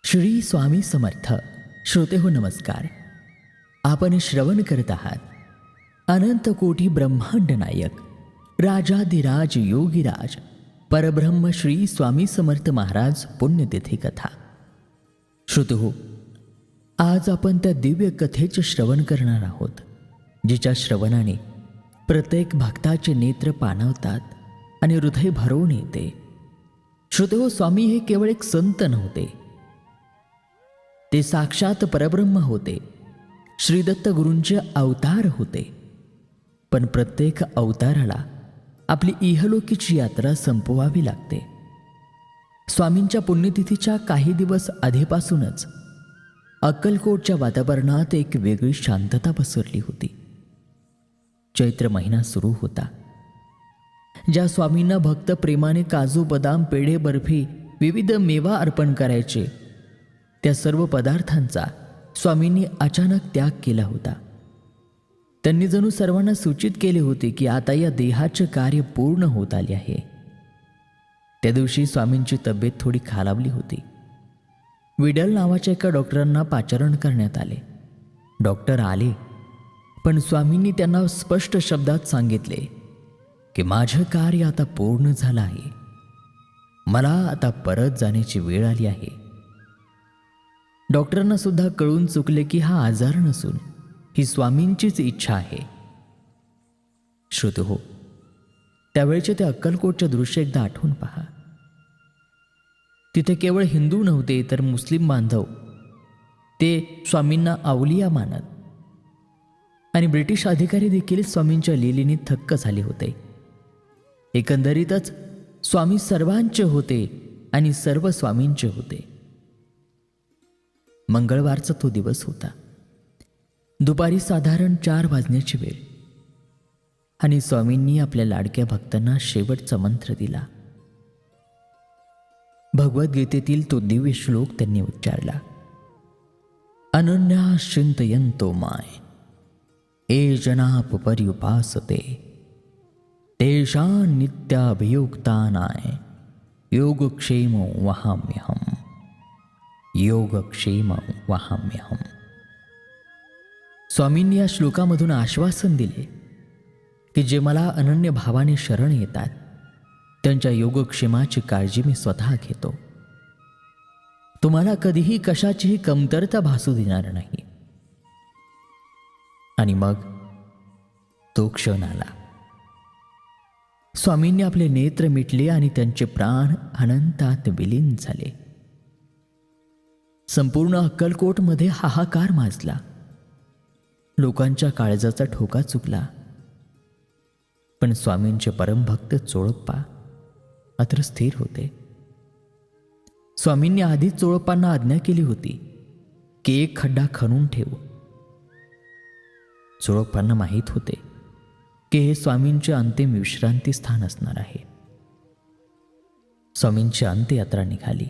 श्री स्वामी समर्थ. श्रोते हो नमस्कार. आपण श्रवण करत आहात अनंत कोटी ब्रह्मांड नायक राजाधिराज योगीराज परब्रह्म श्री स्वामी समर्थ महाराज पुण्यतिथी कथा. श्रोते हो, आज आपण त्या दिव्य कथेचे श्रवण करणार आहोत, जिच्या श्रवणाने प्रत्येक भक्ताचे नेत्र पाणावतात आणि हृदय भरवून येते. श्रोते हो, स्वामी हे केवळ एक संत नव्हते, ते साक्षात परब्रह्म होते. श्री दत्त गुरूंचे अवतार होते. पण प्रत्येक अवताराला आपली इहलोकीची यात्रा संपवावी लागते. स्वामींच्या पुण्यतिथीच्या काही दिवस आधीपासूनच अक्कलकोटच्या वातावरणात एक वेगळी शांतता पसरली होती. चैत्र महिना सुरू होता. ज्या स्वामींना भक्त प्रेमाने काजू बदाम पेढे बर्फी विविध मेवा अर्पण करायचे, त्या सर्व पदार्थांचा स्वामींनी अचानक त्याग केला होता. त्यांनी जणू सर्वांना सूचित केले होते की आता या देहाचे कार्य पूर्ण होत आले आहे. त्या दिवशी स्वामींची तब्येत थोडी खालावली होती. विडल नावाच्या एका डॉक्टरांना पाचारण करण्यात आले. डॉक्टर आले, पण स्वामींनी त्यांना स्पष्ट शब्दात सांगितले की माझे कार्य आता पूर्ण झालं आहे. मला आता परत जाण्याची वेळ आली आहे. डॉक्टरांना सुद्धा कळून चुकले की हा आजार नसून ही स्वामींचीच इच्छा आहे. श्रोते हो, त्यावेळचे ते अक्कलकोटचे दृश्य एकदा आठवून पहा. तिथे केवळ हिंदू नव्हते, तर मुस्लिम बांधव ते स्वामींना अवलिया मानत आणि ब्रिटिश अधिकारी देखील स्वामींच्या लीलेने थक्क झाले होते. एकंदरीतच स्वामी सर्वांचे होते आणि सर्व स्वामींचे होते. मंगळवारचा तो दिवस होता. दुपारी साधारण 4 वाजण्याची वेळ आणि स्वामींनी आपल्या लाडक्या भक्तांना शेवटचा मंत्र दिला. भगवद्गीतेतील तो दिव्य श्लोक त्यांनी उच्चारला. अनन्या चिंतयन्तो माय ये जना पर्युपासते तेषां नित्याभियुक्तानां योगक्षेमो वहाम्यहम्. योगक्षेम वहाम्यहम. स्वामींनी या श्लोकामधून आश्वासन दिले की जे मला अनन्य भावाने शरण येतात त्यांच्या योगक्षेमाची काळजी मी स्वतः घेतो. तुम्हाला कधीही कशाचीही कमतरता भासू देणार नाही. आणि मग तो क्षण आला. स्वामींनी आपले नेत्र मिटले आणि त्यांचे प्राण अनंतात विलीन झाले. संपूर्ण अक्कलकोटमध्ये हाहाकार माजला. लोकांच्या काळजाचा ठोका चुकला. पण स्वामींचे परमभक्त चोळप्पा मात्र स्थिर होते. स्वामींनी आधीच चोळप्पांना आज्ञा केली होती की एक खड्डा खणून ठेव. चोळप्पांना माहीत होते की हे स्वामींचे अंतिम विश्रांती स्थान असणार आहे. स्वामींची अंत्ययात्रा निघाली.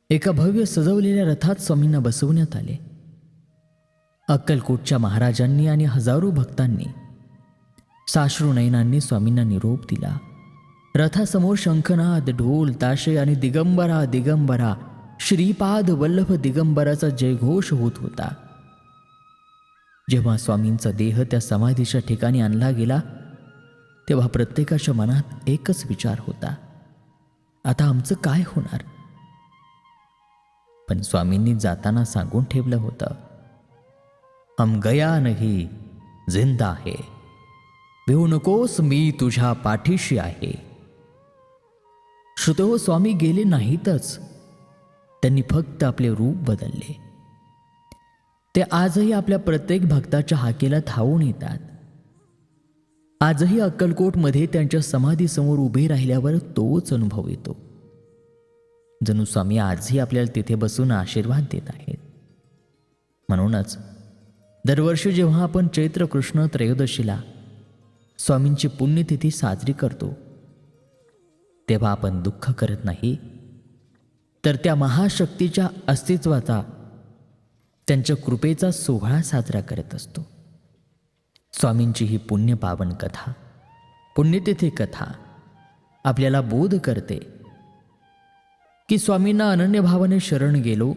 एका भव्य सजवलेल्या रथात स्वामींना बसवण्यात आले. अक्कलकोटच्या महाराजांनी आणि हजारो भक्तांनी साश्रू नयनांनी स्वामींना निरोप दिला. रथासमोर शंखनाद, ढोल, ताशे आणि दिगंबरा दिगंबरा श्रीपाद वल्लभ दिगंबराचा जयघोष होत होता. जेव्हा स्वामींचा देह त्या समाधीच्या ठिकाणी आणला गेला, तेव्हा प्रत्येकाच्या मनात एकच विचार होता, आता आमचं काय होणार? पण स्वामींनी जाताना सांगून ठेवलं होतं, हम गया नहीं जिंदा आहे, भिवू नकोस मी तुझ्या पाठीशी आहे. श्रोते हो, स्वामी गेले नाहीतच, त्यांनी फक्त आपले रूप बदलले. ते आजही आपल्या प्रत्येक भक्ताच्या हाकेला धावून येतात. आजही अक्कलकोटमध्ये त्यांच्या समाधीसमोर उभे राहिल्यावर तोच अनुभव येतो. जणू स्वामी आजही आपल्याला तिथे बसून आशीर्वाद देत आहेत. म्हणूनच दरवर्षी जेव्हा आपण चैत्र कृष्ण त्रयोदशीला स्वामींची पुण्यतिथी साजरी करतो, तेव्हा आपण दुःख करत नाही, तर त्या महाशक्तीच्या अस्तित्वाचा, त्यांच्या कृपेचा सोहळा साजरा करत असतो. स्वामींची ही पुण्य पावन कथा, पुण्यतिथी कथा आपल्याला बोध करते की स्वामींना अनन्यभावाने शरण गेलो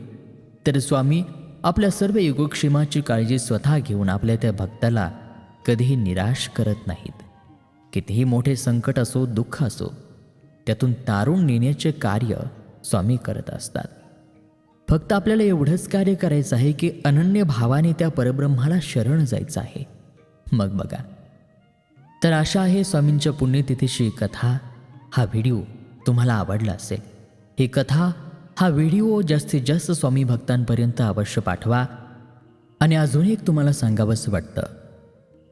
तर स्वामी आपल्या सर्व योगक्षेमाची काळजी स्वतः घेऊन आपल्या त्या भक्ताला कधीही निराश करत नाहीत. कितीही मोठे संकट असो, दुःख असो, त्यातून तारून नेण्याचे कार्य स्वामी करत असतात. फक्त आपल्याला एवढंच कार्य करायचं आहे की अनन्य भावाने त्या परब्रह्माला शरण जायचं आहे. मग बघा, तर आशा आहे स्वामींच्या पुण्यतिथीची कथा हा व्हिडिओ तुम्हाला आवडला असेल. ही कथा हा व्हिडिओ जास्तीत जास्त स्वामी भक्तांपर्यंत अवश्य पाठवा. आणि अजून एक तुम्हाला सांगावंसं वाटतं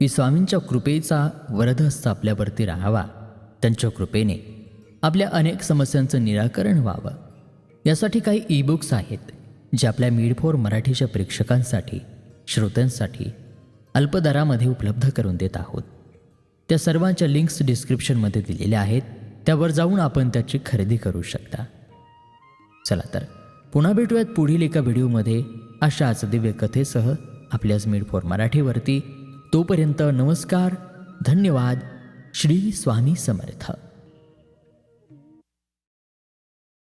की स्वामींच्या कृपेचा वरदहस्त आपल्यावरती राहावा. त्यांच्या कृपेने आपल्या अनेक समस्यांचं निराकरण व्हावं, यासाठी काही ईबुक्स आहेत जे आपल्या मीड4 मराठीच्या प्रेक्षकांसाठी, श्रोत्यांसाठी अल्प दरामध्ये उपलब्ध करून देत आहोत. त्या सर्वांच्या लिंक्स डिस्क्रिप्शनमध्ये दिलेल्या आहेत. त्यावर जाऊन आपण त्याची खरेदी करू शकता. चला तर पुन्हा भेटूयात पुढील एका व्हिडिओमध्ये अशाच दिव्य कथेसह आपल्याच मीड4 मराठीवरती. तोपर्यंत नमस्कार, धन्यवाद. श्री स्वामी समर्थ.